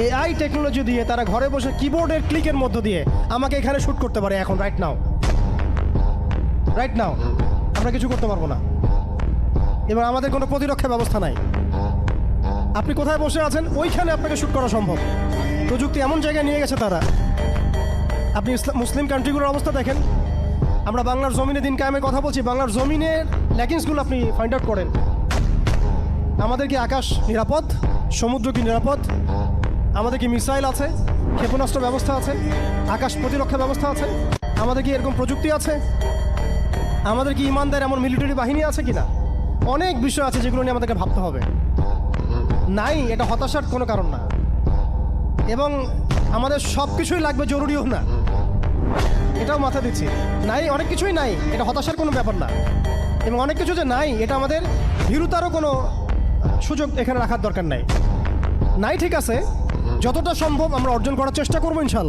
AI technology দিয়ে তারা ঘরে বসে কিবোর্ডের ক্লিকের মধ্য দিয়ে আমাকে এখানে শ্যুট করতে পারে এখন রাইট নাও আমরা কিছু করতে পারবো না। এবার আমাদের কোনো প্রতিরক্ষা ব্যবস্থা নাই। আপনি কোথায় বসে আছেন ওইখানে আপনাকে শ্যুট করা সম্ভব। প্রযুক্তি এমন জায়গায় নিয়ে গেছে তারা। আপনি মুসলিম কান্ট্রিগুলোর অবস্থা দেখেন। আমরা বাংলার জমিনে দিন কায়েমের কথা বলছি, বাংলার জমিনের ল্যাকিংসগুলো আপনি ফাইন্ড আউট করেন। আমাদের কি আকাশ নিরাপদ? সমুদ্র কি নিরাপদ? আমাদের কি মিসাইল আছে? ক্ষেপণাস্ত্র ব্যবস্থা আছে? আকাশ প্রতিরক্ষা ব্যবস্থা আছে? আমাদের কি এরকম প্রযুক্তি আছে? আমাদের কি ইমানদার এমন মিলিটারি বাহিনী আছে কিনা? অনেক বিষয় আছে যেগুলো নিয়ে আমাদেরকে ভাবতে হবে। নাই, এটা হতাশার কোনো কারণ না। এবং আমাদের সব কিছুই লাগবে জরুরিও না, এটাও মাথা দিচ্ছি। নাই, অনেক কিছুই নাই, এটা হতাশার কোনো ব্যাপার না। এবং অনেক কিছু যে নাই, এটা আমাদের ভীরুতারও কোনো সুযোগ এখানে রাখার দরকার নাই। ঠিক আছে, যতটা সম্ভব আমরা অর্জন করার চেষ্টা করবো ইনশাল্লাহ।